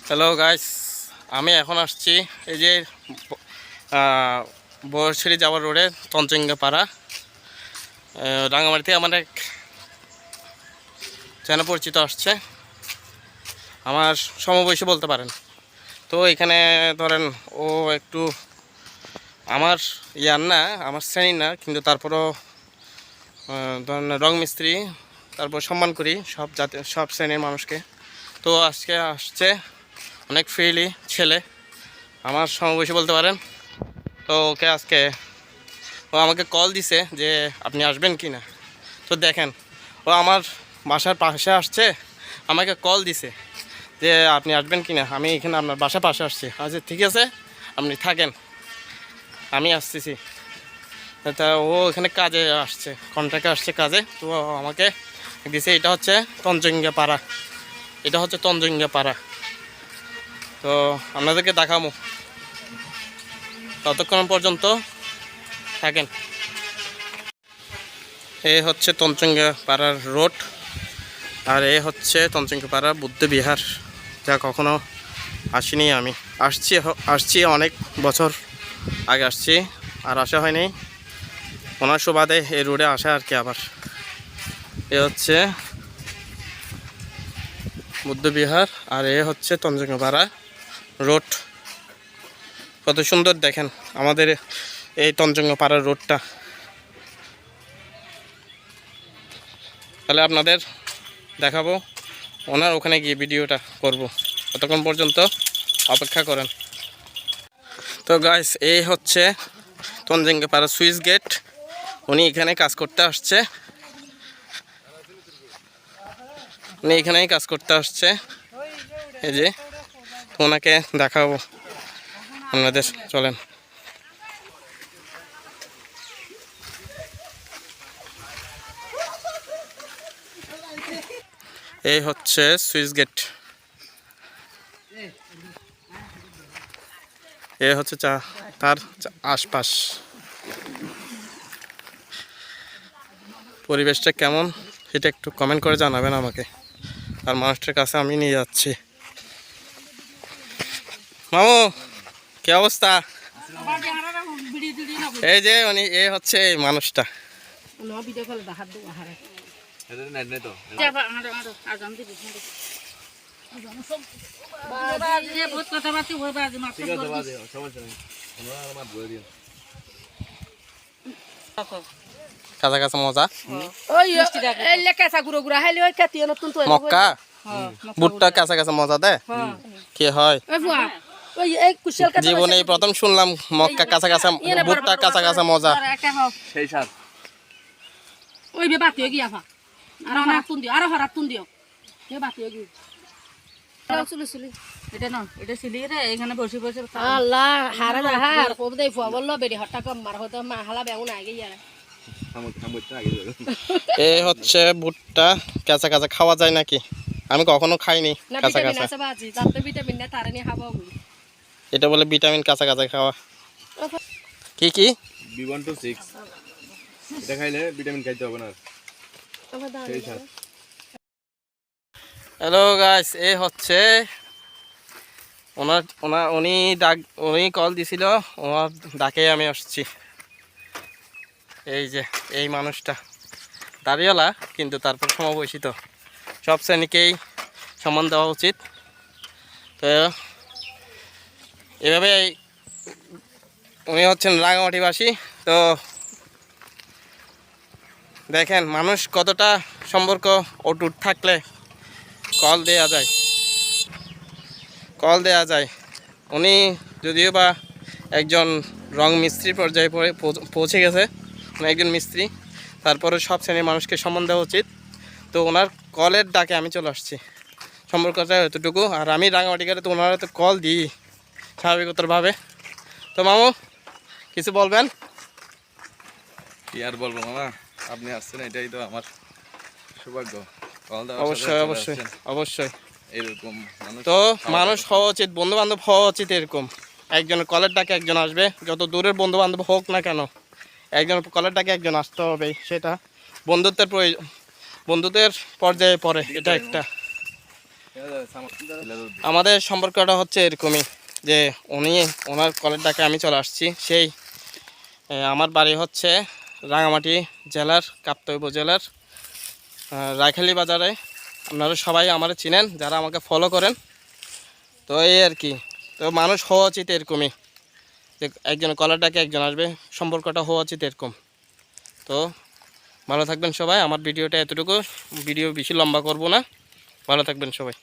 Hello guys, আমি এখন আসছি এই যে বড়শিরি যাওয়ার রোডে তঞ্চঙ্গা পাড়া রাঙামাটি থেকে আমার এক চেনা পরিচিত আসছে, আমার সমবয়সী বলতে পারেন। তো এখানে ধরেন ও একটু আমার ইয়ার না, আমার শ্রেণী না, কিন্তু তারপরও ধরেন রং মিস্ত্রি, তারপর সম্মান করি সব শ্রেণীর মানুষকে। তো আজকে আসছে অনেক ফ্রিলি ছেলে, আমার সমবয়সী বলতে পারেন। তো ওকে আজকে ও আমাকে কল দিছে যে আপনি আসবেন কি না। তো দেখেন, ও আমার বাসার পাশে আসছে, আমাকে কল দিছে যে আপনি আসবেন কি না, আমি এখানে আপনার বাসার পাশে আসছি। আচ্ছা ঠিক আছে, আপনি থাকেন, আমি আসতেছি। তা ও এখানে কাজে আসছে, কন্ট্রাক্টে আসছে কাজে। তো আমাকে দিছে, এটা হচ্ছে তঞ্চঙ্গা পাড়া, এটা হচ্ছে তঞ্চঙ্গা পাড়া। তো আপনাদেরকে দেখাবো, ততক্ষণ পর্যন্ত থাকেন। এ হচ্ছে তঞ্চঙ্গা পাড়ার রোড, আর এ হচ্ছে তঞ্চঙ্গা পাড়া বুদ্ধ বিহার, যা কখনো আসিনি আমি। আসছি অনেক বছর আগে আসছি, আর আসা হয়নি। ওনার সুবাদে এই রোডে আসা আর কি। আবার এ হচ্ছে বুদ্ধ বিহার, আর এ হচ্ছে তঞ্চঙ্গা পাড়া রোড। কত সুন্দর দেখেন আমাদের এই তঞ্চঙ্গা পাড়ার রোডটা। তাহলে আপনাদের দেখাবো, ওনার ওখানে গিয়ে ভিডিওটা করব, ততক্ষণ পর্যন্ত অপেক্ষা করেন। তো গাইস, এই হচ্ছে তঞ্চঙ্গা পাড়া সুইচ গেট। উনি এখানে কাজ করতে আসছে, উনি এখানেই কাজ করতে আসছে। এই যে ওনাকে দেখাবো আপনাদের, চলেন। এই হচ্ছে সুইচ গেট, এই হচ্ছে তার আশপাশ। পরিবেশটা কেমন সেটা একটু কমেন্ট করে জানাবেন আমাকে, আর মানুষটার কাছে আমি নিয়ে যাচ্ছি। মামু, কি অবস্থা? এই যে উনি, এ হচ্ছে এই মানুষটা। কাঁচা কাঁচা মজা, মক্কা ভুট্টা কাঁচা কাঁচা মজা দেয় কি হয়। জীবনে এই প্রথম শুনলাম মক্কা কাঁচা কাঁচা, ভুট্টা কাঁচা কাঁচা মজা। সেই স্বাদ। ওই বে বাতি গিয়া ফা আর অনেক তুন দিও, আর হরাত তুন দিও, বে বাতি গি চুলি চুলি। এটা না, এটা সিলি রে, এখানে বসে বসে আল্লাহ হারা না হার কোব দেই ফুয়া বললো বেরি হট্টা কম মার হতো মা হালা বেগুন আগে ইয়া। এই হচ্ছে ভুট্টা কাঁচা কাঁচা, খাওয়া যায় নাকি? আমি কখনো খাইনি কাঁচা কাঁচা। এটা বলে ভিটামিন কাঁচা কাঁচা খাওয়া। কি কি B126 এটা খাইলে ভিটামিন খাইতে হবে না। হ্যালো গাইস, এই হচ্ছে উনি কল দিছিল, ওনার ডাকে আমি আসছি। এই যে এই মানুষটা দাঁড়িয়েলা, কিন্তু তারপর সমবয়সী, তো সব শ্রেণীকেই সম্মান দেওয়া উচিত। তো এভাবে উনি হচ্ছেন রাঙামাটিবাসী। তো দেখেন মানুষ কতটা সম্পর্ক অটুট থাকলে কল দেয়া যায়। উনি যদিও বা একজন রং মিস্ত্রি পর্যায়ে পৌঁছে গেছে, উনি একজন মিস্ত্রি, তারপরে সব শ্রেণীর মানুষকে সম্মান দেওয়া উচিত। তো ওনার কলের ডাকে আমি চলে আসছি, সম্পর্কটা এতটুকু। আর আমি রাঙামাটি গেলে তো ওনারা তো কল দিই স্বাভাবিকতারভাবে। তো মামু, কিছু বলবেন? কি আর বলবো মামা, আপনি আসছেন এটাই তো আমার সৌভাগ্য। অবশ্যই অবশ্যই অবশ্যই, এরকম তো মানুষ হওয়া উচিত, বন্ধু বান্ধব হওয়া উচিত এরকম। একজনের কলের ডাকে একজন আসবে, যত দূরের বন্ধু বান্ধব হোক না কেন, একজনের কলের ডাকে একজন আসতে হবে। সেটা বন্ধুত্বের পর্যায়ে পড়ে, এটা একটা। আমাদের সম্পর্কটা হচ্ছে এরকমই যে ওনার কলের ডাকে আমি চলে আসছি। সেই আমার বাড়ি হচ্ছে রাঙামাটি জেলার কাপ্তাই উপজেলার রায়খালী বাজারে। আপনারা সবাই আমার চিনেন যারা আমাকে ফলো করেন। তো এই আর কি, তো মানুষ হওয়া উচিত এরকমই যে একজন কলের ডাকে একজন আসবে, সম্পর্কটা হওয়া উচিত এরকম। তো ভালো থাকবেন সবাই। আমার ভিডিওটা এতটুকু, ভিডিও বেশি লম্বা করব না। ভালো থাকবেন সবাই।